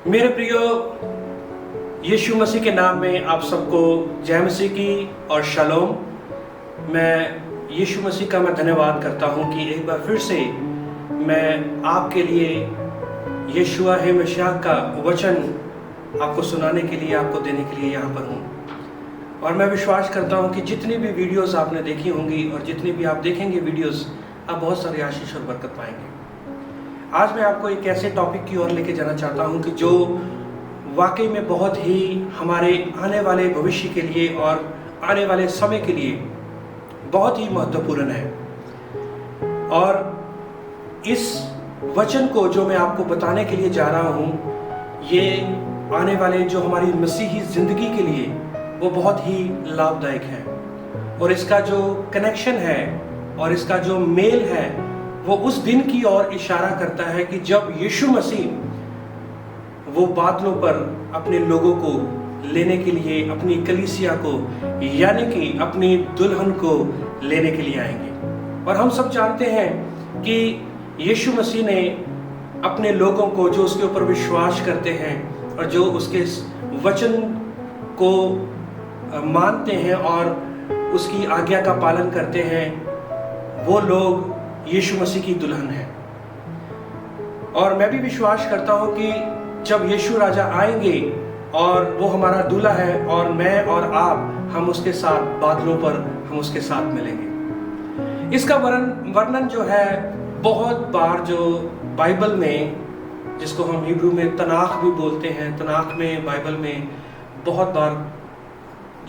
मेरे प्रियो, यीशु मसीह के नाम में आप सबको जय मसीह की और शालोम। मैं यीशु मसीह का धन्यवाद करता हूँ कि एक बार फिर से मैं आपके लिए यीशुआ है मसीह का वचन आपको सुनाने के लिए, आपको देने के लिए यहाँ पर हूँ। और मैं विश्वास करता हूँ कि जितनी भी वीडियोस आपने देखी होंगी और जितनी भी आप देखेंगे वीडियोस, आप बहुत सारी आशीष और बरकत पाएंगे। आज मैं आपको एक ऐसे टॉपिक की ओर लेके जाना चाहता हूँ कि जो वाकई में बहुत ही हमारे आने वाले भविष्य के लिए और आने वाले समय के लिए बहुत ही महत्वपूर्ण है। और इस वचन को जो मैं आपको बताने के लिए जा रहा हूँ, ये आने वाले जो हमारी मसीही जिंदगी के लिए वो बहुत ही लाभदायक है। और इसका जो कनेक्शन है और इसका जो मेल है वो उस दिन की ओर इशारा करता है कि जब यीशु मसीह वो बादलों पर अपने लोगों को लेने के लिए, अपनी कलीसिया को यानी कि अपनी दुल्हन को लेने के लिए आएंगे। और हम सब जानते हैं कि यीशु मसीह ने अपने लोगों को, जो उसके ऊपर विश्वास करते हैं और जो उसके वचन को मानते हैं और उसकी आज्ञा का पालन करते हैं, वो लोग यीशु मसीह की दुल्हन है। और मैं भी विश्वास करता हूं कि जब यीशु राजा आएंगे और वो हमारा दूल्हा है और मैं और आप, हम उसके साथ बादलों पर हम उसके साथ मिलेंगे। इसका वर्णन जो है बहुत बार जो बाइबल में, जिसको हम हिब्रू में तनाख भी बोलते हैं, तनाख में, बाइबल में बहुत बार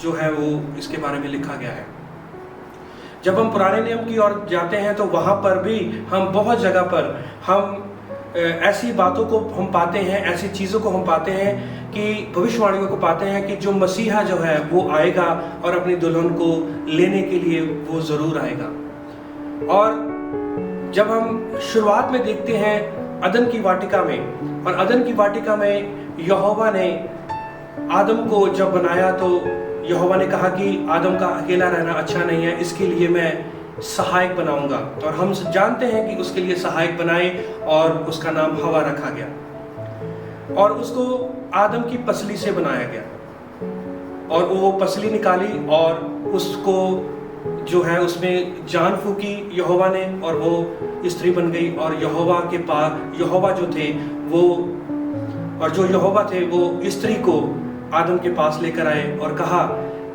जो है वो इसके बारे में लिखा गया है। जब हम पुराने नियम की ओर जाते हैं तो वहाँ पर भी हम बहुत जगह पर हम ऐसी बातों को हम पाते हैं, ऐसी चीज़ों को हम पाते हैं कि भविष्यवाणियों को पाते हैं कि जो मसीहा जो है वो आएगा और अपनी दुल्हन को लेने के लिए वो ज़रूर आएगा। और जब हम शुरुआत में देखते हैं अदन की वाटिका में, और अदन की वाटिका में यहोवा ने आदम को जब बनाया तो यहोवा ने कहा कि आदम का अकेला रहना अच्छा नहीं है, इसके लिए मैं सहायक बनाऊंगा। और हम जानते हैं कि उसके लिए सहायक बनाए और उसका नाम हवा रखा गया और उसको आदम की पसली से बनाया गया। और वो पसली निकाली और उसको जो है उसमें जान फूकी यहोवा ने और वो स्त्री बन गई। और यहोवा के पास यहोवा जो थे वो, और जो यहोवा थे वो स्त्री को आदम के पास लेकर आए और कहा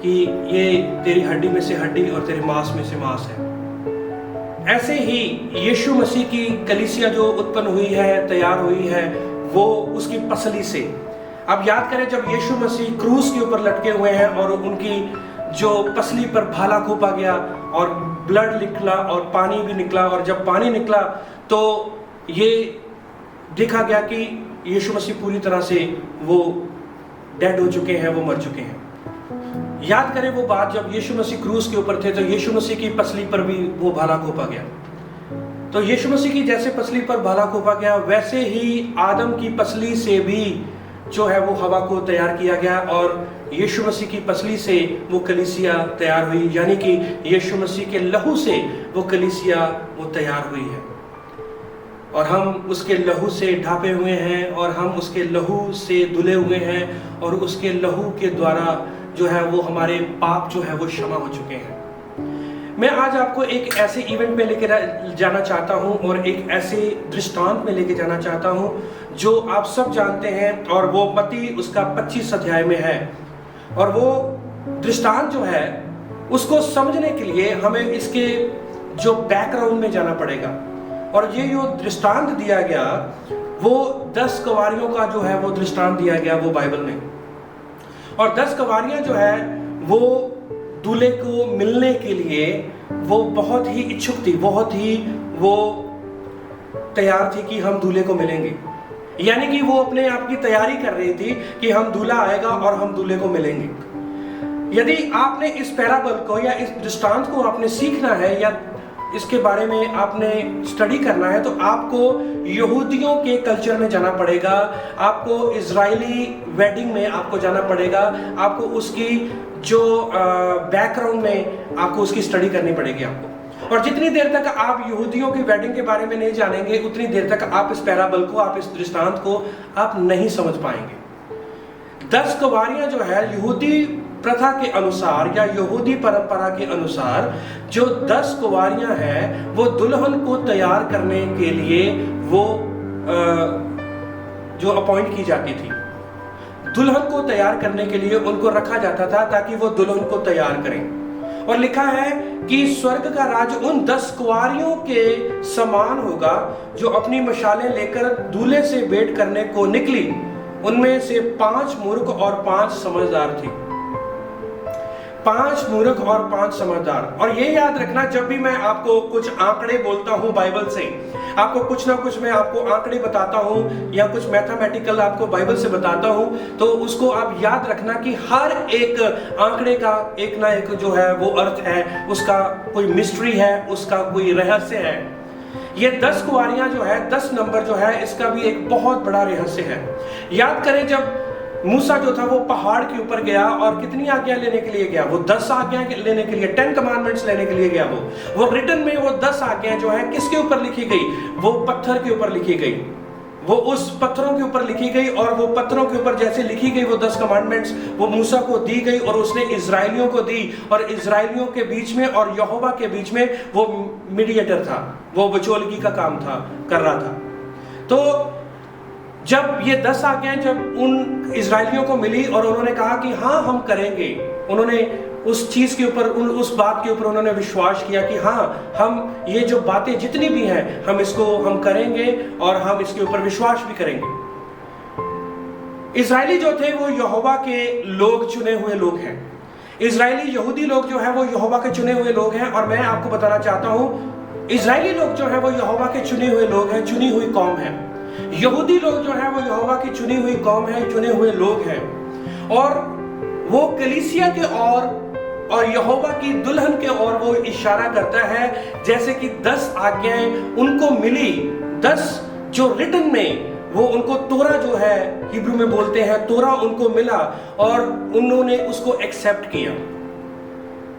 कि ये तेरी हड्डी में से हड्डी और तेरे मांस में से मांस है। ऐसे ही यीशु मसीह की कलीसिया जो उत्पन्न हुई है, तैयार हुई है, वो उसकी पसली से। अब याद करें, जब यीशु मसीह क्रूस के ऊपर लटके हुए हैं और उनकी जो पसली पर भाला घोंपा गया और ब्लड निकला और पानी भी निकला, और जब पानी निकला तो ये देखा गया कि यीशु मसीह पूरी तरह से वो डेड हो चुके हैं, वो मर चुके हैं। याद करें वो बात, जब यीशु मसीह क्रूस के ऊपर थे तो यीशु मसीह की पसली पर भी वो भाला घोंपा गया। तो यीशु मसीह की जैसे पसली पर भाला घोंपा गया, वैसे ही आदम की पसली से भी जो है वो हवा को तैयार किया गया और यीशु मसीह की पसली से वो कलीसिया तैयार हुई, यानी कि यीशु मसीह के लहू से वो कलीसिया वो तैयार हुई है। और हम उसके लहू से ढापे हुए हैं और हम उसके लहू से धुले हुए हैं और उसके लहू के द्वारा जो है वो हमारे पाप जो है वो क्षमा हो चुके हैं। मैं आज आपको एक ऐसे इवेंट में लेके जाना चाहता हूं और एक ऐसे दृष्टांत में लेके जाना चाहता हूं जो आप सब जानते हैं, और वो मत्ती उसका 25 अध्याय में है। और वो दृष्टांत जो है उसको समझने के लिए हमें इसके जो बैकग्राउंड में जाना पड़ेगा। और ये जो दृष्टांत दिया गया वो 10 कवारियों का जो है वो दृष्टांत दिया गया वो बाइबल में। और 10 कवारियां जो है वो दूल्हे को मिलने के लिए वो बहुत ही इच्छुक थी, बहुत ही वो तैयार थी कि हम दूल्हे को मिलेंगे। यानी कि वो अपने आप की तैयारी कर रही थी कि हम दूल्हा आएगा और हम दूल्हे को मिलेंगे। यदि आपने इस पैराबल को या इस दृष्टांत को आपने सीखना है या इसके बारे में आपने स्टडी करना है, तो आपको यहूदियों के कल्चर में जाना पड़ेगा, आपको इजरायली वेडिंग में आपको जाना पड़ेगा, आपको उसकी जो बैकग्राउंड में आपको उसकी स्टडी करनी पड़ेगी आपको। और जितनी देर तक आप यहूदियों की वेडिंग के बारे में नहीं जानेंगे, उतनी देर तक आप इस पैराबल को, आप इस दृष्टांत को आप नहीं समझ पाएंगे। 10 कुंवारियां जो है यहूदी प्रथा के अनुसार या यहूदी परंपरा के अनुसार, जो 10 कुंवारियां हैं वो दुल्हन को तैयार करने के लिए वो जो अपॉइंट की जाती थी, दुल्हन को तैयार करने के लिए उनको रखा जाता था ताकि वो दुल्हन को तैयार करें। और लिखा है कि स्वर्ग का राज उन 10 कुंवारियों के समान होगा जो अपनी मशालें लेकर दूल्हे से भेंट करने को निकली। उनमें से 5 मूर्ख और 5 समझदार थे। 5 मूर्ख और 5 समझदार। और ये याद रखना, जब भी मैं आपको कुछ आंकड़े बोलता हूं बाइबल से, आपको कुछ ना कुछ मैं आपको आंकड़े बताता हूं या कुछ मैथमेटिकल आपको बाइबल से बताता हूं, तो उसको आप याद रखना कि हर एक आंकड़े का एक ना एक जो है वो अर्थ है, उसका कोई मिस्ट्री है, उसका कोई रहस्य है। ये 10 कुंवारियां जो है, 10 नंबर जो है, इसका भी एक बहुत बड़ा रहस्य है। याद करें, जब मूसा जो था वो पहाड़ के ऊपर गया और कितनी आज्ञा लेने के लिए गया? वो 10 आज्ञा लेने के लिए, 10 कमांडमेंट्स लेने के लिए गया। वो रिटन में वो 10 आज्ञा जो है किसके ऊपर लिखी गई? वो पत्थर के ऊपर लिखी गई। वो उस पत्थरों के ऊपर लिखी गई और वो पत्थरों के ऊपर जैसे लिखी गई वो 10 कमांडमेंट्स वो मूसा को दी गई और उसने इजराइलियों को दी। और इजराइलियों के बीच में और यहोवा के बीच में वो मीडिएटर था, वो बिचौलिगी का काम था, कर रहा था। तो जब ये 10 आज्ञाएं जब उन इजराइलियों को मिली और उन्होंने कहा कि हाँ हम करेंगे, उन्होंने उस चीज के ऊपर, उस बात के ऊपर उन्होंने विश्वास किया कि हाँ हम ये जो बातें जितनी भी हैं हम इसको हम करेंगे और हम इसके ऊपर विश्वास भी करेंगे। इजरायली जो थे वो यहोवा के लोग, चुने हुए लोग हैं। इजरायली यहूदी लोग जो है वो यहोवा के चुने हुए लोग हैं। और मैं आपको बताना चाहता हूं, इजरायली लोग जो है वो यहोवा के चुने हुए लोग हैं, चुनी हुई कौम है। यहूदी लोग जो है वो यहोवा की चुनी हुई कौम है, चुने हुए लोग हैं। और वो कलीसिया के और यहोवा की दुल्हन के ओर वो इशारा करता है, जैसे कि 10 आज्ञाएं उनको मिली, 10 जो रिटन में वो उनको तोरा जो है हिब्रू में बोलते हैं, तोरा उनको मिला और उन्होंने उसको एक्सेप्ट किया।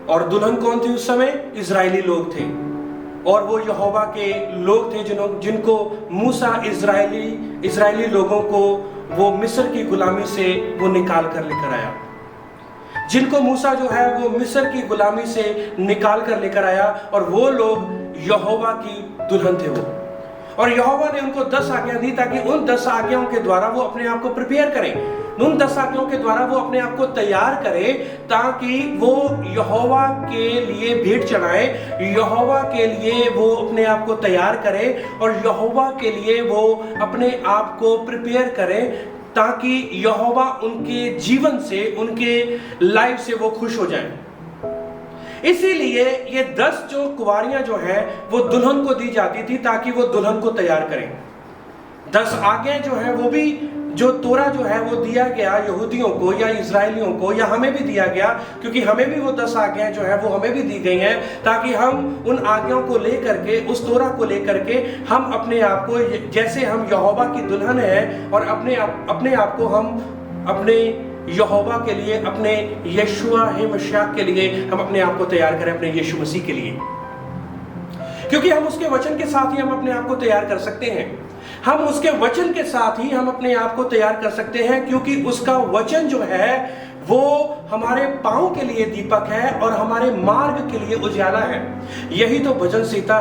और दुल्हन कौन थी उस समय? इजरायली लोग थे और वो यहोवा के लोग थे जिनको मूसा इजरायली लोगों को वो मिस्र की गुलामी से वो निकाल कर लेकर आया। जिनको मूसा जो है वो मिस्र की गुलामी से निकाल कर लेकर आया और वो लोग यहोवा की दुल्हन थे वो। और यहोवा ने उनको 10 आज्ञा दी ताकि उन 10 आज्ञाओं के द्वारा वो अपने आप को प्रिपेयर करें, उन 10 आज्ञाओं के द्वारा वो अपने आप को तैयार करें ताकि वो यहोवा के लिए भेंट चढ़ाए, यहोवा के लिए वो अपने आप को तैयार करें और यहोवा के लिए वो अपने आप को प्रिपेयर करें ताकि यहोवा उनके जीवन से, उनके लाइफ से वो खुश हो जाए। इसीलिए ये 10 जो कुंवारियां जो है वो दुल्हन को दी जाती थी ताकि वो दुल्हन को तैयार करें। 10 आज्ञाएं जो है वो भी, जो तोरा जो है वो दिया गया यहूदियों को या इजरायलियों को या हमें भी दिया गया, क्योंकि हमें भी वो 10 आज्ञाएं जो है वो हमें भी दी गई हैं ताकि हम उन आज्ञाओं को लेकर के, उस तोरा को लेकर के हम अपने आप को, जैसे हम यहोवा की दुल्हन है और अपने आप को हम अपने यहोवा के लिए, अपने यशुआ मसीह के लिए हम अपने आप को तैयार करें, अपने यीशु मसीह के लिए। क्योंकि हम उसके वचन के साथ ही हम अपने आप को तैयार कर सकते हैं। हम उसके वचन के साथ ही हम अपने आप को तैयार कर सकते हैं, क्योंकि उसका वचन जो है वो हमारे पांव के लिए दीपक है और हमारे मार्ग के लिए उजाला है। यही तो भजन संहिता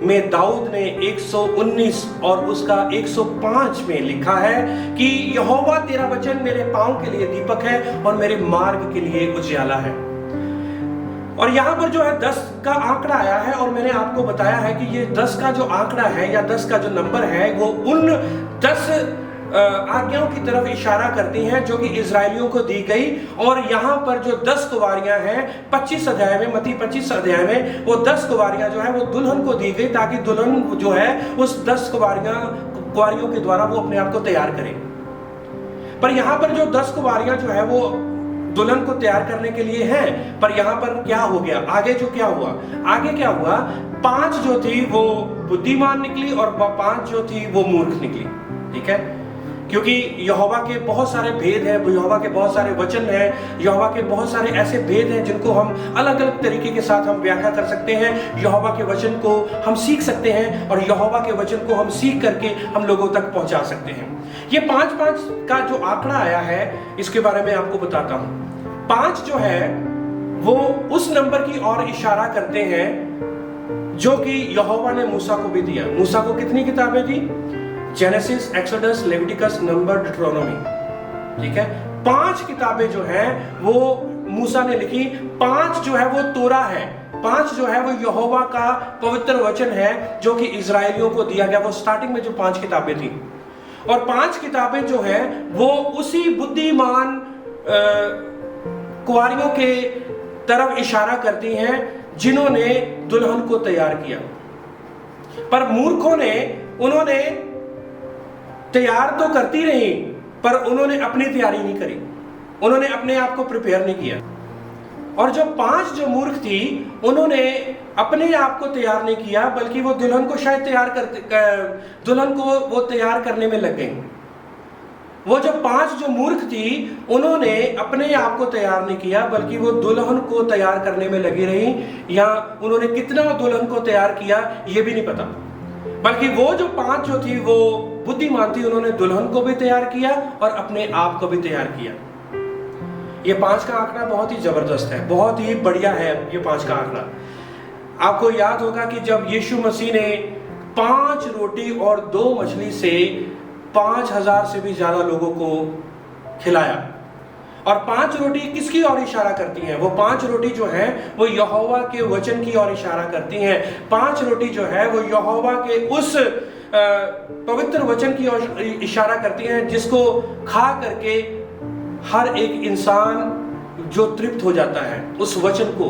में दाऊद ने 119 और उसका 105 में लिखा है कि यहोवा तेरा वचन मेरे पांव के लिए दीपक है और मेरे मार्ग के लिए उजाला है। और यहां पर जो है 10 का आंकड़ा आया है और मैंने आपको बताया है कि ये 10 का जो आंकड़ा है या 10 का जो नंबर है वो उन 10 आज्ञाओं की तरफ इशारा करती हैं जो कि इजरायलियों को दी गई। और यहाँ पर जो 10 कुंवारियां हैं 25 अध्याय में, मत्ती 25 अध्याय में वो 10 कुंवारियां जो है वो दुल्हन को दी गई ताकि दुल्हन जो है उस 10 कुंवारियों के द्वारा वो अपने आप को तैयार करें। पर यहाँ पर जो 10 कुंवारियां जो है वो दुल्हन को तैयार करने के लिए हैं, पर यहाँ पर क्या हो गया? आगे जो क्या हुआ? आगे क्या हुआ? 5 जो थी वो बुद्धिमान निकली और 5 जो थी वो मूर्ख निकली। ठीक है, क्योंकि यहोवा के बहुत सारे भेद हैं, यहोवा के बहुत सारे वचन हैं, यहोवा के बहुत सारे ऐसे भेद हैं जिनको हम अलग अलग तरीके के साथ हम व्याख्या कर सकते हैं। यहोवा के वचन को हम सीख सकते हैं और यहोवा के वचन को हम सीख करके हम लोगों तक पहुंचा सकते हैं। ये 5-5 का जो आंकड़ा आया है इसके बारे में आपको बताता हूं। 5 जो है वो उस नंबर की ओर इशारा करते हैं जो कि यहोवा ने मूसा को भी दिया। मूसा को कितनी किताबें दी? Genesis, Exodus, Leviticus, number, Deuteronomy. ठीक है, 5 किताबें जो हैं वो मूसा ने लिखी। 5 जो है वो तोरा है, 5 जो है वो यहोवा का पवित्र वचन है जो कि इजरायलियों को दिया गया। वो स्टार्टिंग में जो 5 किताबें थी, और 5 किताबें जो है वो उसी बुद्धिमान कुंवारियों के तरफ इशारा करती हैं जिन्होंने दुल्हन को तैयार किया। पर मूर्खों ने, उन्होंने तैयार तो करती रही पर उन्होंने अपनी तैयारी नहीं करी, उन्होंने अपने आप को प्रिपेयर नहीं किया। और जो 5 जो मूर्ख थी उन्होंने अपने आप को तैयार नहीं किया, बल्कि वो दुल्हन को शायद दुल्हन को वो तैयार करने में लग गई। वो जो 5 जो मूर्ख थी उन्होंने अपने आप को तैयार नहीं किया, बल्कि वो दुल्हन को तैयार करने में लगी रही। या उन्होंने कितना दुल्हन को तैयार किया ये भी नहीं पता, बल्कि वो जो 5 जो थी वो बुद्धिमान थी, उन्होंने दुल्हन को भी तैयार किया और अपने आप को भी तैयार किया। ये 5 का आंकड़ा बहुत ही जबरदस्त है, बहुत ही बढ़िया है ये 5 का आंकड़ा। आपको याद होगा कि जब यीशु मसीह ने 5 रोटी और 2 मछली से 5000 से भी ज्यादा लोगों को खिलाया, और 5 रोटी किसकी ओर इशारा करती हैं? वो 5 रोटी जो है वो यहोवा के वचन की ओर इशारा करती हैं। 5 रोटी जो है वो यहोवा के उस पवित्र वचन की ओर इशारा करती हैं जिसको खा करके हर एक इंसान जो तृप्त हो जाता है, उस वचन को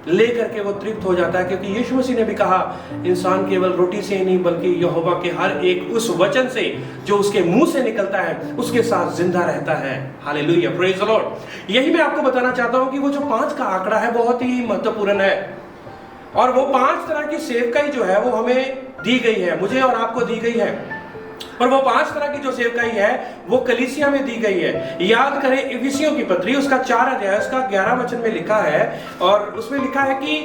लेकर के वो तृप्त हो जाता है। क्योंकि यीशु मसीह ने भी कहा इंसान केवल रोटी से ही नहीं बल्कि यहोवा के हर एक उस वचन से जो उसके मुंह से निकलता है उसके साथ जिंदा रहता है। Hallelujah, praise the Lord. यही मैं आपको बताना चाहता हूं कि वो जो 5 का आंकड़ा है बहुत ही महत्वपूर्ण है, और वो 5 तरह की सेवकाई जो है वो हमें दी गई है, मुझे और आपको दी गई है। और वो 5 तरह की जो सेवकाई है वो कलीसिया में दी गई है। याद करें इफिसियों की पत्री उसका 4 अध्याय उसका 11 वचन में लिखा है, और उसमें लिखा है कि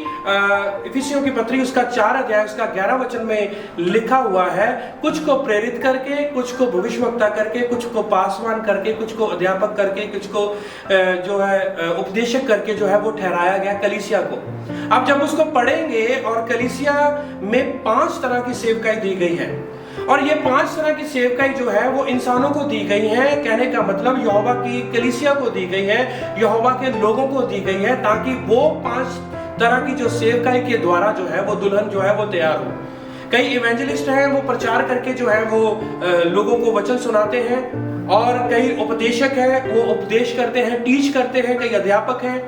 इफिसियों की पत्री उसका 4 अध्याय उसका 11 वचन में लिखा हुआ है, कुछ को प्रेरित करके, कुछ को भविष्यवक्ता करके, कुछ को पासवान करके, कुछ को अध्यापक करके, कुछ को जो है उपदेशक करके जो है वो ठहराया गया कलीसिया को। अब जब उसको पढ़ेंगे, और कलीसिया में 5 तरह की सेवकाई दी गई है, और ये 5 तरह की सेवकाई जो है वो इंसानों को दी गई है। कहने का मतलब यहोवा की कलीसिया को दी गई है, यहोवा के लोगों को दी गई है, ताकि वो 5 तरह की जो सेवकाई के द्वारा जो है वो दुल्हन जो है वो तैयार हो। कई इवेंजलिस्ट हैं वो प्रचार करके जो है वो लोगों को वचन सुनाते हैं, और कई उपदेशक हैं वो उपदेश करते हैं, टीच करते हैं, कई अध्यापक हैं,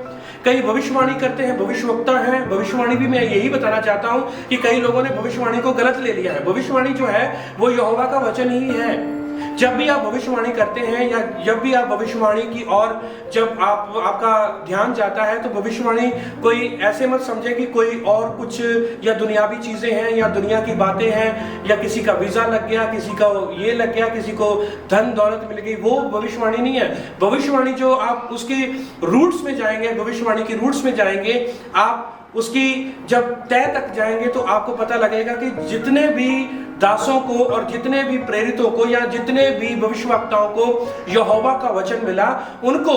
कई भविष्यवाणी करते हैं, भविष्यवक्ता हैं। भविष्यवाणी भी मैं यही बताना चाहता हूं कि कई लोगों ने भविष्यवाणी को गलत ले लिया है। भविष्यवाणी जो है वो यहोवा का वचन ही है। जब भी आप भविष्यवाणी करते हैं या जब भी आप भविष्यवाणी की और जब आपका ध्यान जाता है, तो भविष्यवाणी कोई ऐसे मत समझे कि कोई और कुछ या दुनियावी चीजें हैं या दुनिया की बातें हैं, या किसी का वीजा लग गया, किसी का ये लग गया, किसी को धन दौलत मिल गई, वो भविष्यवाणी नहीं है। भविष्यवाणी जो आप उसके रूट्स में जाएंगे, भविष्यवाणी की रूट्स में जाएंगे, आप उसकी जब तय तक जाएंगे तो आपको पता लगेगा कि जितने भी दासों को और जितने भी प्रेरितों को या जितने भी भविष्यवक्ताओं को यहोवा का वचन मिला, उनको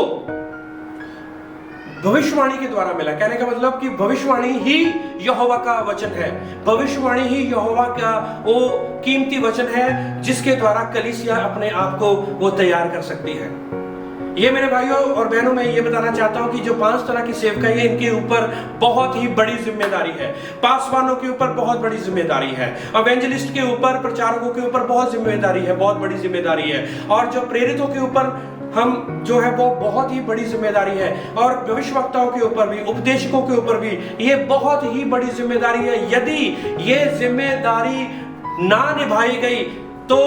भविष्यवाणी के द्वारा मिला। कहने का मतलब कि भविष्यवाणी ही यहोवा का वचन है, भविष्यवाणी ही यहोवा का वो कीमती वचन है जिसके द्वारा कलीसिया अपने आप को वो तैयार कर सकती है। ये मेरे भाइयों और बहनों, मैं ये बताना चाहता हूं कि जो 5 तरह की सेवकाई है इनके ऊपर बहुत ही बड़ी जिम्मेदारी है। पासवानों के ऊपर बहुत बड़ी जिम्मेदारी है, एवेंजलिस्ट के ऊपर, प्रचारकों के ऊपर बहुत जिम्मेदारी है, बहुत बड़ी जिम्मेदारी है, और जो प्रेरितों के ऊपर हम जो है वो बहुत ही बड़ी जिम्मेदारी है, और भविष्यवक्ताओं के ऊपर भी, उपदेशकों के ऊपर भी ये बहुत ही बड़ी जिम्मेदारी है। यदि ये जिम्मेदारी ना निभाई गई, तो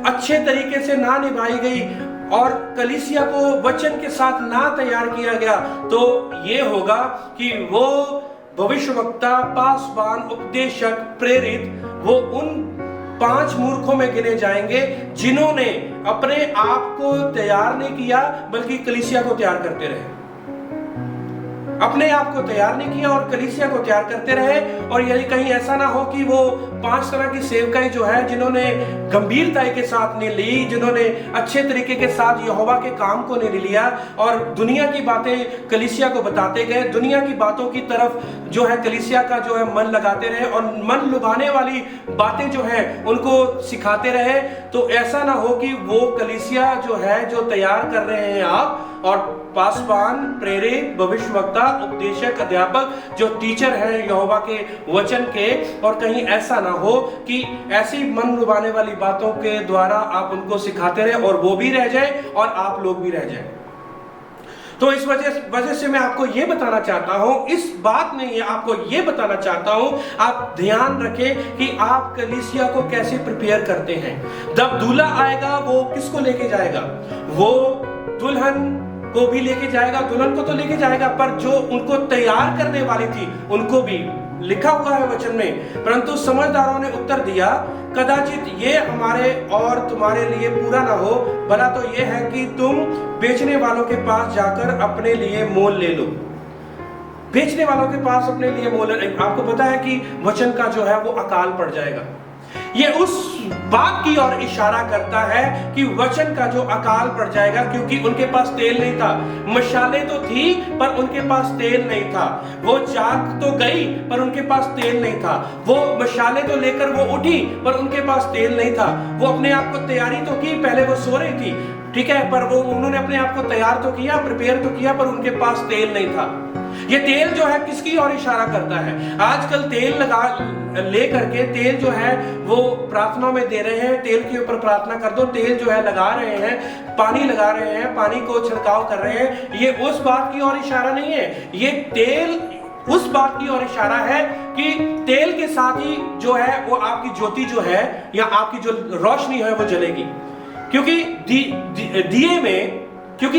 अच्छे तरीके से ना निभाई गई और कलीसिया को वचन के साथ ना तैयार किया गया, तो ये होगा कि वो भविष्यवक्ता, पासवान, उपदेशक, प्रेरित वो उन 5 मूर्खों में गिने जाएंगे जिन्होंने अपने आप को तैयार नहीं किया बल्कि कलीसिया को तैयार करते रहे। अपने आप को तैयार नहीं किया और कलीसिया को तैयार करते रहे। और यदि कहीं ऐसा ना हो कि वो 5 तरह की सेवकाई जो है, जिन्होंने गंभीरता के साथ नहीं ली, जिन्होंने अच्छे तरीके के साथ यहोवा के काम को नहीं लिया और दुनिया की बातें कलीसिया को बताते गए, दुनिया की बातों की तरफ जो है कलीसिया का जो है मन लगाते रहे और मन लुभाने वाली बातें जो है उनको सिखाते रहे, तो ऐसा ना हो कि वो कलीसिया जो है जो तैयार कर रहे हैं आप और पासवान, प्रेरित, भविष्यवक्ता, उपदेशक, अध्यापक जो टीचर हैं यहोवा के वचन के, और कहीं ऐसा ना हो कि ऐसी मन लुभाने वाली बातों के द्वारा आप उनको सिखाते रहे और वो भी रह जाए और आप लोग भी रह जाए। तो इस वजह से मैं आपको ये बताना चाहता हूं, इस बात में ये आपको ये बताना चाहता हूं, आप ध्यान रखें कि आप कलीसिया को कैसे प्रिपेयर करते हैं। जब दूल्हा आएगा वो किसको लेके जाएगा? वो दुल्हन को भी लेके जाएगा, दुल्हन को तो लेके जाएगा, पर जो उनको तैयार करने वाली थी उनको भी। लिखा हुआ है वचन में, परंतु समझदारों ने उत्तर दिया, कदाचित ये हमारे और तुम्हारे लिए पूरा ना हो, भला तो ये है कि तुम बेचने वालों के पास जाकर अपने लिए मोल ले लो। बेचने वालों के पास अपने लिए मोल। आपको पता है कि वचन का जो है वो अकाल पड़ जाएगा। ये उस बात की ओर इशारा करता है कि वचन का जो अकाल पड़ जाएगा, क्योंकि उनके पास तेल नहीं था। मशाले तो थी पर उनके पास तेल नहीं था। वो जाग तो गई पर उनके पास तेल नहीं था। वो मशाले तो लेकर वो उठी पर उनके पास तेल नहीं था। वो अपने आप को तैयारी तो की, पहले वो सो रही थी, ठीक है, पर वो उन्होंने अपने आप को तैयार तो किया, प्रिपेयर तो किया, पर उनके पास तेल नहीं था। ये तेल जो है किसकी ओर इशारा करता है? आजकल तेल लगा ले करके तेल जो है वो प्रार्थना में दे रहे हैं, तेल के ऊपर प्रार्थना कर दो, तेल जो है लगा रहे हैं, पानी लगा रहे हैं, पानी को छिड़काव कर रहे हैं। ये उस बात की ओर इशारा नहीं है। ये तेल उस बात की ओर इशारा है कि तेल के साथ ही जो है वो आपकी ज्योति जो है या आपकी जो रोशनी है वो जलेगी। क्योंकि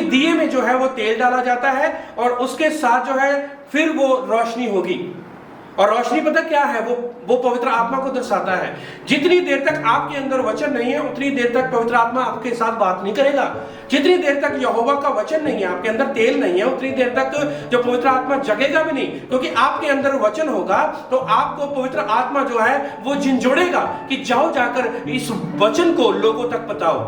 दिए में जो है वो तेल डाला जाता है और उसके साथ जो है फिर वो रोशनी होगी। और रोशनी पता क्या है? वो पवित्र आत्मा को दर्शाता है। जितनी देर तक आपके अंदर वचन नहीं है उतनी देर तक पवित्र आत्मा आपके साथ बात नहीं करेगा। जितनी देर तक यहोवा का वचन नहीं है, आपके अंदर तेल नहीं है, उतनी देर तक जो पवित्र आत्मा जगेगा भी नहीं। क्योंकि आपके अंदर वचन होगा तो आपको पवित्र आत्मा जो है वो झिंझोड़ेगा कि जाओ जाकर इस वचन को लोगों तक बताओ।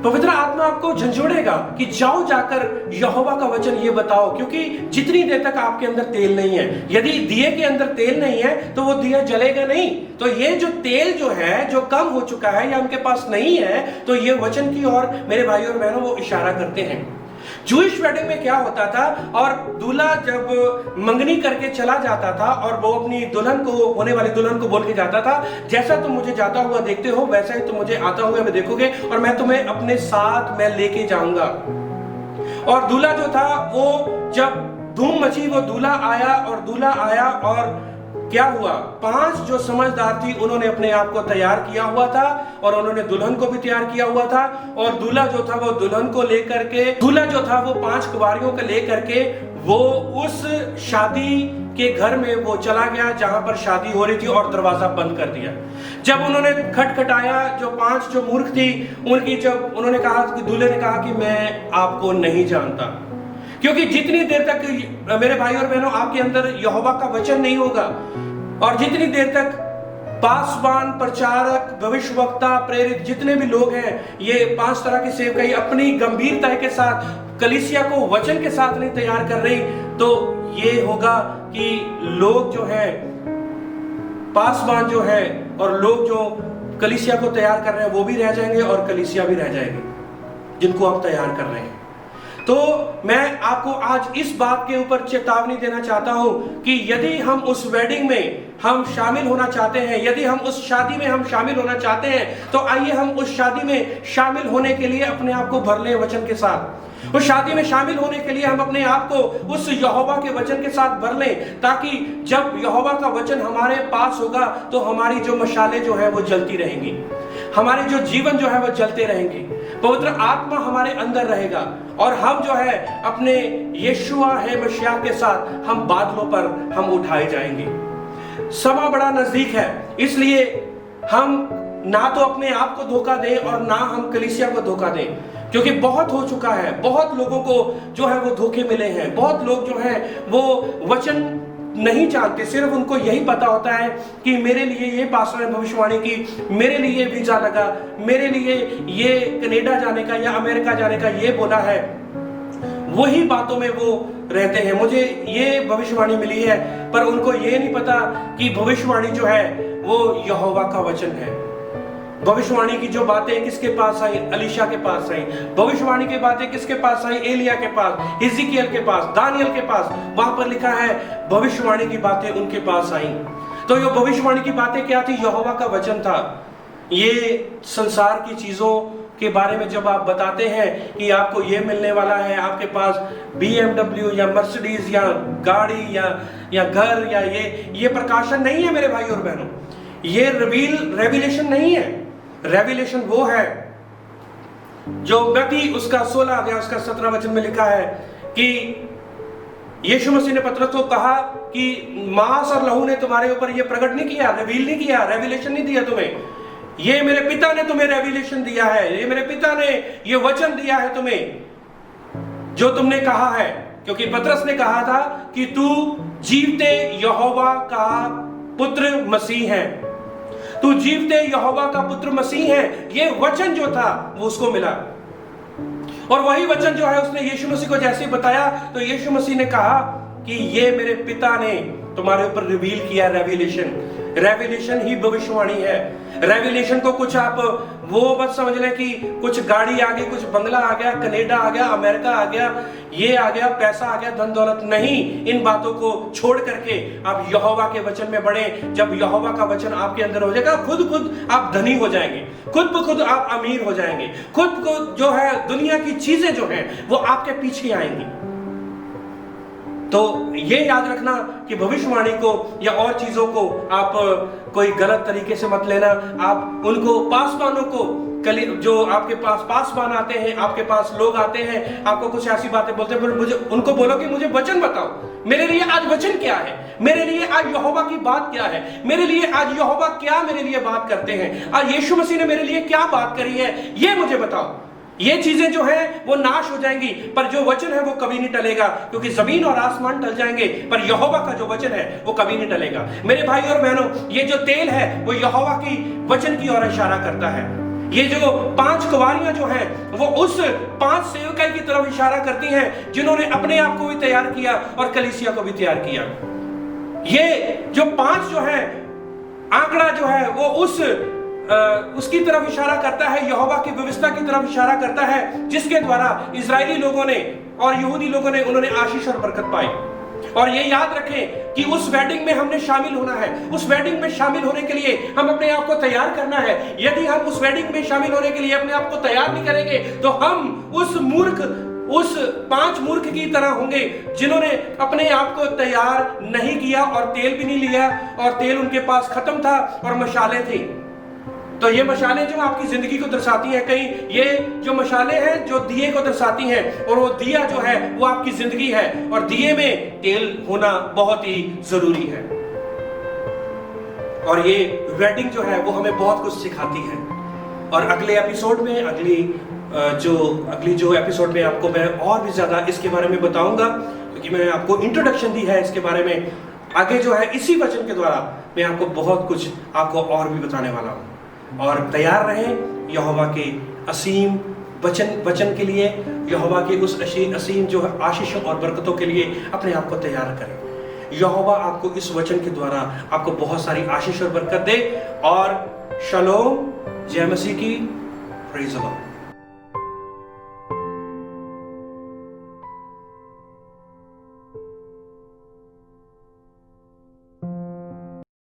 पवित्र आत्मा आपको झंझोड़ेगा कि जाओ जाकर यहोवा का वचन ये बताओ। क्योंकि जितनी देर तक आपके अंदर तेल नहीं है, यदि दिए के अंदर तेल नहीं है तो वो दिया जलेगा नहीं। तो ये जो तेल जो है जो कम हो चुका है या उनके पास नहीं है, तो ये वचन की ओर मेरे भाई और बहनों वो इशारा करते हैं। जूइश वेडिंग में क्या होता था, और दूल्हा जब मंगनी करके चला जाता था और वो अपनी दुल्हन को, होने वाली दुल्हन को बोल के जाता था, जैसा तुम मुझे जाता हुआ देखते हो वैसा ही तुम मुझे आता हुआ भी देखोगे और मैं तुम्हें अपने साथ मैं लेके जाऊंगा। और दूल्हा जो था वो जब धूम मची, वो दूल्हा आया और क्या हुआ? 5 जो समझदार थी उन्होंने अपने आप को तैयार किया हुआ था और उन्होंने दुल्हन को भी तैयार किया हुआ था। और दूल्हा जो था वो दुल्हन को लेकर के, दूल्हा जो था वो 5 कुंवारियों को लेकर के वो उस शादी के घर में वो चला गया जहां पर शादी हो रही थी और दरवाजा बंद कर दिया। जब उन्होंने खटखटाया, जो 5 जो मूर्ख थी उनकी, जब उन्होंने कहा कि दूल्हे ने कहा कि मैं आपको नहीं जानता। क्योंकि जितनी देर तक मेरे भाई और बहनों आपके अंदर यहोवा का वचन नहीं होगा और जितनी देर तक पासवान, प्रचारक, भविष्यवक्ता, प्रेरित जितने भी लोग हैं, ये 5 तरह की सेवकाई अपनी गंभीरता के साथ कलीसिया को वचन के साथ नहीं तैयार कर रही, तो ये होगा कि लोग जो है, पासवान जो है और लोग जो कलीसिया को तैयार कर रहे हैं वो भी रह जाएंगे और कलीसिया भी रह जाएगी जिनको आप तैयार कर रहे हैं। तो मैं आपको आज इस बात के ऊपर चेतावनी देना चाहता हूं कि यदि हम उस वेडिंग में हम शामिल होना चाहते हैं, यदि हम उस शादी में हम शामिल होना चाहते हैं, तो आइए हम उस शादी में शामिल होने के लिए अपने आप को भर लें वचन के साथ। उस शादी में शामिल होने के लिए हम अपने आप को उस यहोवा के वचन के साथ भर लें, ताकि जब यहोवा का वचन हमारे पास होगा तो हमारी जो मशाले जो है वो जलती रहेंगी, हमारे जो जीवन जो है वो जलते रहेंगे, पवित्र आत्मा हमारे अंदर रहेगा और हम जो है अपने यीशुआ है मसीहा के साथ हम बादलों पर हम उठाए जाएंगे। समय बड़ा नजदीक है, इसलिए हम ना तो अपने आप को धोखा दें और ना हम कलीसिया को धोखा दें, क्योंकि बहुत हो चुका है। बहुत लोगों को जो है वो धोखे मिले हैं। बहुत लोग जो है वो वचन नहीं जानते, सिर्फ उनको यही पता होता है कि मेरे लिए ये पास्टर ने भविष्यवाणी की, मेरे लिए वीजा लगा, मेरे लिए ये कनाडा जाने का या अमेरिका जाने का ये बोला है। वही बातों में वो रहते हैं। मुझे ये भविष्यवाणी मिली है, पर उनको ये नहीं पता कि भविष्यवाणी जो है वो यहोवा का वचन है। भविष्यवाणी की जो बातें किसके पास आई? अलीशा के पास आई। भविष्यवाणी की बातें किसके पास आई? एलिया के पास, हिजकिय्याह के पास, दानियल के पास। वहां पर लिखा है भविष्यवाणी की बातें उनके पास आई। तो ये भविष्यवाणी की बातें क्या थी? यहोवा का वचन था। ये संसार की चीजों के बारे में जब आप बताते हैं कि आपको ये मिलने वाला है, आपके पास BMW या मर्सिडीज या गाड़ी या घर या ये प्रकाशन नहीं है मेरे भाई और बहनों। ये रेविलेशन नहीं है। रेविलेशन वो है जो मत्ती उसका 16 अध्याय उसका 17 वचन में लिखा है कि यीशु मसीह ने पतरस को कहा कि मांस और लहू ने तुम्हारे ऊपर ये प्रकट नहीं किया, रिवील नहीं किया, रेविलेशन नहीं दिया तुम्हें। ये मेरे पिता ने तुम्हें रेविलेशन दिया है, ये मेरे पिता ने ये वचन दिया है तुम्हें जो तुमने कहा है। क्योंकि पतरस ने कहा था कि तू जीवते यहोवा का पुत्र मसीह है, तू जीवते यहोवा का पुत्र मसीह है। ये वचन जो था वो उसको मिला, और वही वचन जो है उसने यीशु मसीह को जैसे बताया तो यीशु मसीह ने कहा कि ये मेरे पिता ने तुम्हारे ऊपर रिवील किया। रेविलेशन ही भविष्यवाणी है। रेविलेशन को कुछ आप वो मत समझ लें कि कुछ गाड़ी आ गई, कुछ बंगला आ गया, कनाडा आ गया, अमेरिका आ गया, ये आ गया, पैसा आ गया, धन दौलत नहीं। इन बातों को छोड़ करके आप यहोवा के वचन में बढ़े। जब यहोवा का वचन आपके अंदर हो जाएगा, खुद आप धनी हो जाएंगे, खुद आप अमीर हो जाएंगे, खुद को जो है दुनिया की चीजें जो हैं वो आपके पीछे आएंगी। तो ये याद रखना कि भविष्यवाणी को या और चीजों को आप कोई गलत तरीके से मत लेना। आप उनको पासवानों को जो आपके पास पासवान आते हैं, आपके पास लोग आते हैं, आपको कुछ ऐसी बातें बोलते हैं, मुझे उनको बोलो कि मुझे वचन बताओ, मेरे लिए आज वचन क्या है, मेरे लिए आज यहोवा की बात क्या है, मेरे लिए आज यहोवा क्या मेरे लिए बात करते हैं, आज यीशु मसीह ने मेरे लिए क्या बात करी है, ये मुझे बताओ। ये चीजें जो है वो नाश हो जाएंगी, पर जो वचन है वो कभी नहीं टलेगा, क्योंकि जमीन और आसमान टल जाएंगे पर यहोवा का जो वचन है वो कभी नहीं टलेगा। मेरे भाई और बहनों, ये जो तेल है वो यहोवा की वचन की ओर इशारा करता है। ये जो 5 कुंवारियां जो हैं वो उस 5 सेवकाई की तरफ इशारा करती हैं जिन्होंने अपने आप को भी तैयार किया और कलीसिया को भी तैयार किया। ये जो 5 जो है आंकड़ा जो है वो उसकी तरफ इशारा करता है, यहोवा की व्यवस्था की तरफ इशारा करता है, जिसके द्वारा इजरायली लोगों ने और यहूदी लोगों ने उन्होंने आशीष और बरकत पाई। और ये याद रखें कि उस वेडिंग में हमने शामिल होना है। उस वेडिंग में शामिल होने के लिए हम अपने आप को तैयार करना है। यदि हम उस वेडिंग में शामिल होने के लिए अपने आप को तैयार नहीं करेंगे तो हम उस 5 मूर्ख की तरह होंगे जिन्होंने अपने आप को तैयार नहीं किया और तेल भी नहीं लिया, और तेल उनके पास खत्म था और मशालें थी। तो ये मशालें जो आपकी जिंदगी को दर्शाती हैं, कहीं ये जो मशालें हैं जो दिए को दर्शाती हैं, और वो दिया जो है वो आपकी जिंदगी है, और दिए में तेल होना बहुत ही जरूरी है। और ये वेडिंग जो है वो हमें बहुत कुछ सिखाती है। और अगले एपिसोड में अगली जो एपिसोड में आपको मैं और भी ज्यादा इसके बारे में बताऊंगा, क्योंकि मैंने आपको इंट्रोडक्शन दी है इसके बारे में। आगे जो है इसी वचन के द्वारा मैं आपको बहुत कुछ आपको और भी बताने वाला हूं। और तैयार रहें यहोवा के असीम वचन के लिए, यहोवा के उस असीम जो है आशीषों और बरकतों के लिए अपने आप को तैयार करें। यहोवा आपको इस वचन के द्वारा आपको बहुत सारी आशीष और बरकत दे। और शलोम, जय मसीह की, प्रेज़ द लॉर्ड।